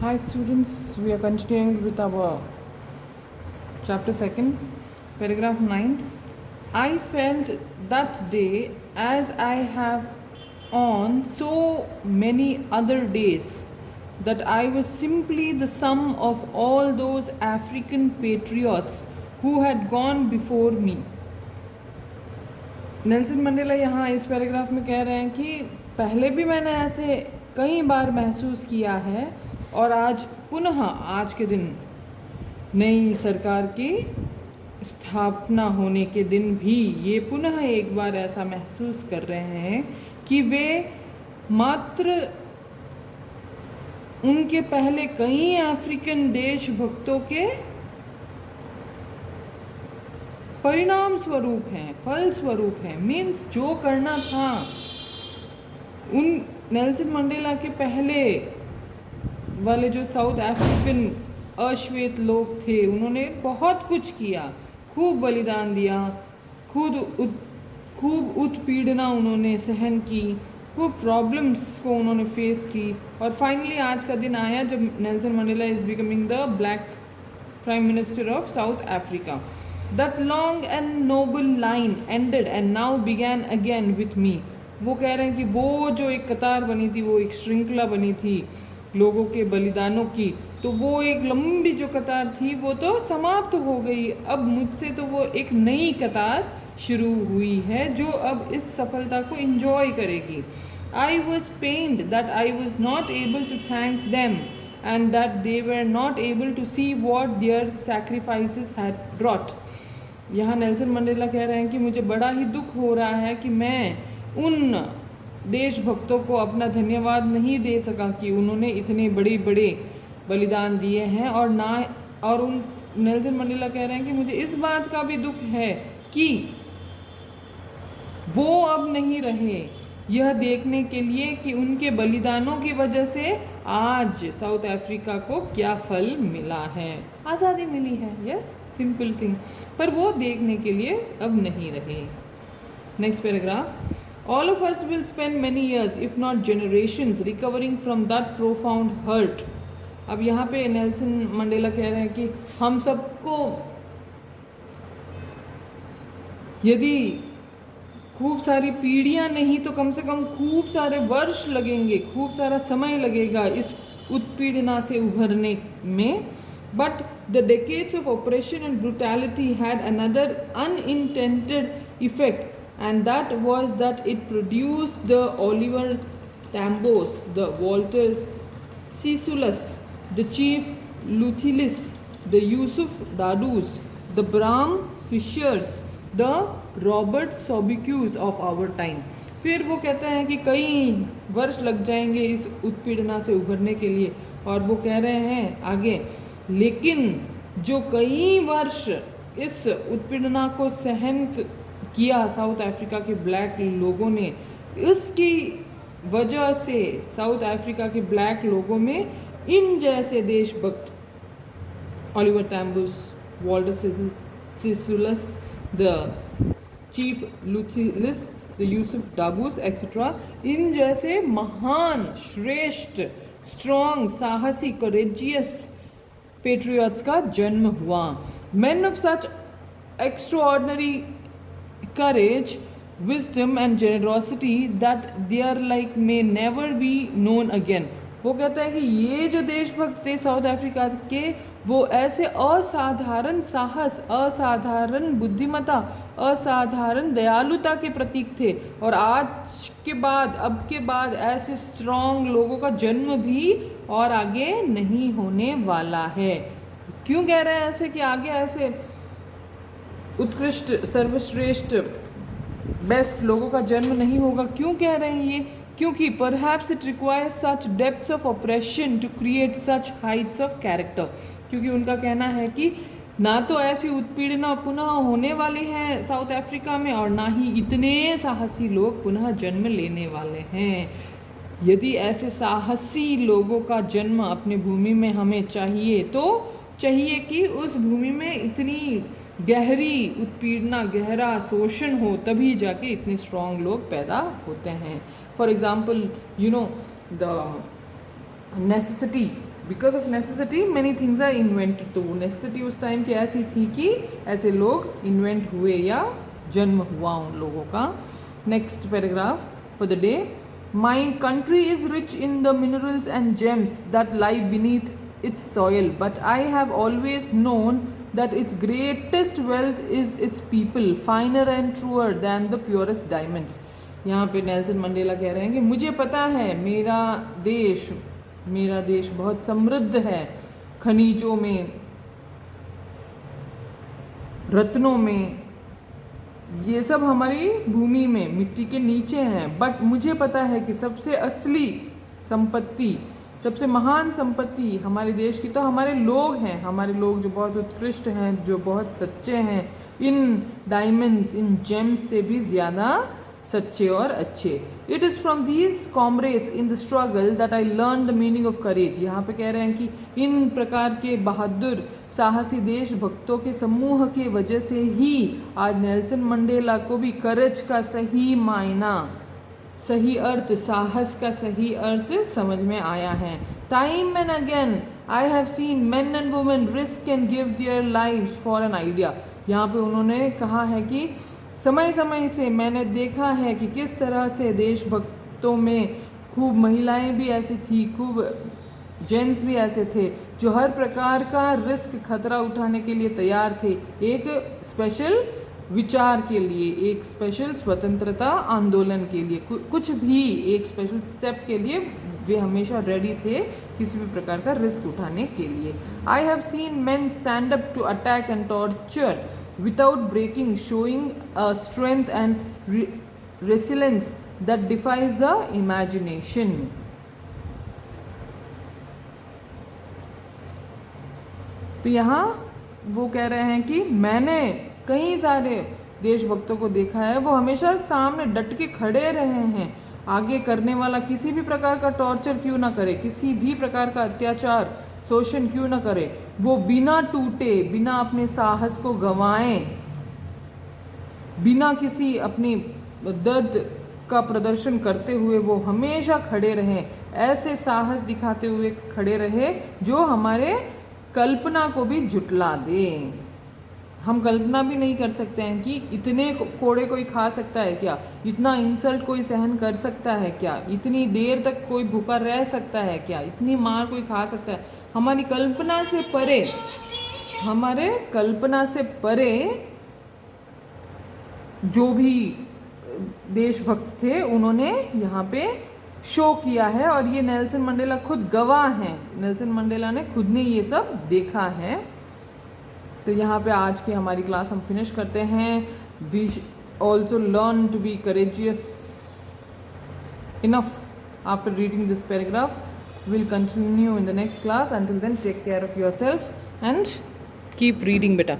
Hi students, we are continuing with our chapter 2, paragraph 9. I felt that day, as I have on so many other days, that I was simply the sum of all those African patriots who had gone before me. Nelson Mandela यहाँ इस paragraph में कह रहे हैं कि पहले भी मैंने ऐसे कई बार महसूस किया है और आज पुनः आज के दिन नई सरकार की स्थापना होने के दिन भी ये पुनः एक बार ऐसा महसूस कर रहे हैं कि वे मात्र उनके पहले कई अफ्रीकन देशभक्तों के परिणाम स्वरूप हैं, फल स्वरूप हैं। मीन्स जो करना था उन नेल्सन मंडेला के पहले वाले जो साउथ अफ्रीकन अश्वेत लोग थे, उन्होंने बहुत कुछ किया, खूब बलिदान दिया, खूब उत्पीड़ना उन्होंने सहन की, खूब प्रॉब्लम्स को उन्होंने फेस की और फाइनली आज का दिन आया जब Nelson Mandela is becoming the black prime minister of south Africa. That long and noble line ended and now began again with me. वो कह रहे हैं कि वो जो एक कतार बनी थी, वो एक श्रृंखला बनी थी लोगों के बलिदानों की, तो वो एक लंबी जो कतार थी वो तो समाप्त हो गई. अब मुझसे तो वो एक नई कतार शुरू हुई है जो अब इस सफलता को इंजॉय करेगी. I was pained that I was not able to thank them and that they were not able to see what their sacrifices had brought. यहाँ नेल्सन मंडेला कह रहे हैं कि मुझे बड़ा ही दुख हो रहा है कि मैं उन देशभक्तों को अपना धन्यवाद नहीं दे सका कि उन्होंने इतने बड़े बड़े बलिदान दिए हैं और उन नेल्सन मंडेला कह रहे हैं कि मुझे इस बात का भी दुख है कि वो अब नहीं रहे यह देखने के लिए कि उनके बलिदानों की वजह से आज साउथ अफ्रीका को क्या फल मिला है. आज़ादी मिली है, यस, सिंपल थिंग, पर वो देखने के लिए अब नहीं रहे. Next paragraph. All of us will spend many years if not generations recovering from that profound hurt. अब यहाँ पे नेल्सन मंडेला कह रहे हैं कि हम सबको यदि खूब सारी पीढ़ियाँ नहीं तो कम से कम खूब सारे वर्ष लगेंगे, खूब सारा समय लगेगा इस उत्पीड़ना से उभरने में. But the decades of oppression and brutality had another unintended effect and that was that it produced the Oliver Tambos, the Walter Sisulus, the Chief Luthulis, the Yusuf Dadoos, the Bram Fischers, the Robert Sobukwes of our time. फिर वो कहते हैं कि कई वर्ष लग जाएंगे इस उत्पीड़ना से उभरने के लिए और वो कह रहे हैं आगे, लेकिन जो कई वर्ष इस उत्पीड़ना को सहन किया साउथ अफ्रीका के ब्लैक लोगों ने, इसकी वजह से साउथ अफ्रीका के ब्लैक लोगों में इन जैसे देशभक्त Oliver Tambos, Walter Sisulus, the Chief Luthulis, the Yusuf Dadoos etcetera, इन जैसे महान, श्रेष्ठ, स्ट्रॉन्ग, साहसी, कोरेजियस पेट्रियट्स का जन्म हुआ. Men of such extraordinary courage, wisdom and generosity that their like may never be known again. वो कहता है कि ये जो देशभक्त थे साउथ अफ्रीका के, वो ऐसे असाधारण साहस, असाधारण बुद्धिमत्ता, असाधारण दयालुता के प्रतीक थे और आज के बाद, अब के बाद ऐसे स्ट्रॉन्ग लोगों का जन्म भी और आगे नहीं होने वाला है. क्यों कह रहे हैं ऐसे कि आगे ऐसे उत्कृष्ट, सर्वश्रेष्ठ, बेस्ट लोगों का जन्म नहीं होगा? क्यों कह रहे हैं ये? क्योंकि perhaps it requires such depths of oppression to create such heights of character. क्योंकि उनका कहना है कि ना तो ऐसी उत्पीड़ना पुनः होने वाली है साउथ अफ्रीका में और ना ही इतने साहसी लोग पुनः जन्म लेने वाले हैं. यदि ऐसे साहसी लोगों का जन्म अपनी भूमि में हमें चाहिए तो चाहिए कि उस भूमि में इतनी गहरी उत्पीड़ना, गहरा शोषण हो, तभी जाके इतने स्ट्रॉन्ग लोग पैदा होते हैं. For example, you know the necessity because of necessity many things are invented. तो वो नेसेसिटी उस टाइम की ऐसी थी कि ऐसे लोग इन्वेंट हुए या जन्म हुआ उन लोगों का। Next paragraph for the day. My country is rich in the minerals and James that lie beneath its soil, but I have always known that its greatest wealth is its people, finer and truer than the purest diamonds. यहाँ पे Nelson Mandela कह रहे हैं कि मुझे पता है मेरा देश बहुत समृद्ध है, खनिजों में, रत्नों में, ये सब हमारी भूमि में मिट्टी के नीचे हैं। बट मुझे पता है कि सबसे असली संपत्ति, सबसे महान संपत्ति हमारे देश की तो हमारे लोग हैं, हमारे लोग जो बहुत उत्कृष्ट हैं, जो बहुत सच्चे हैं, इन डायमंड्स, इन जेम्स से भी ज़्यादा सच्चे और अच्छे। It is from these comrades in the struggle that I learn the meaning of courage. यहाँ पे कह रहे हैं कि इन प्रकार के बहादुर साहसी देशभक्तों के समूह के वजह से ही आज नेल्सन मंडेला को भी करेज का सही मायना, सही अर्थ, साहस का सही अर्थ समझ में आया है। Time and again I have seen main and women risk and give their lives for an idea. यहाँ पे उन्होंने कहा है कि समय समय से मैंने देखा है कि किस तरह से देशभक्तों में खूब महिलाएं भी ऐसी थी, खूब जेंट्स भी ऐसे थे जो हर प्रकार का रिस्क, खतरा उठाने के लिए तैयार थे, एक स्पेशल विचार के लिए, एक स्पेशल स्वतंत्रता आंदोलन के लिए, कुछ भी एक स्पेशल स्टेप के लिए वे हमेशा रेडी थे किसी भी प्रकार का रिस्क उठाने के लिए। I have seen men stand up to attack and torture without breaking, showing a strength and resilience that defies the imagination. तो यहाँ वो कह रहे हैं कि मैंने कई सारे देशभक्तों को देखा है, वो हमेशा सामने डट के खड़े रहे हैं, आगे करने वाला किसी भी प्रकार का टॉर्चर क्यों ना करे, किसी भी प्रकार का अत्याचार, शोषण क्यों ना करे, वो बिना टूटे, बिना अपने साहस को गंवाएं, बिना किसी अपनी दर्द का प्रदर्शन करते हुए वो हमेशा खड़े रहे, ऐसे साहस दिखाते हुए खड़े रहे जो हमारे कल्पना को भी जुटला दे। हम कल्पना भी नहीं कर सकते हैं कि इतने कोड़े कोई खा सकता है क्या, इतना इंसल्ट कोई सहन कर सकता है क्या, इतनी देर तक कोई भूखा रह सकता है क्या, इतनी मार कोई खा सकता है। हमारी कल्पना से परे, हमारे कल्पना से परे जो भी देशभक्त थे उन्होंने यहाँ पे शो किया है, और ये नेल्सन मंडेला खुद गवाह हैं। नेल्सन मंडेला ने खुद ने ये सब देखा है। तो यहाँ पे आज की हमारी क्लास हम फिनिश करते हैं। We also learn to be courageous enough after reading this paragraph. Will continue in the next class. Until then take care of yourself and keep reading बेटा।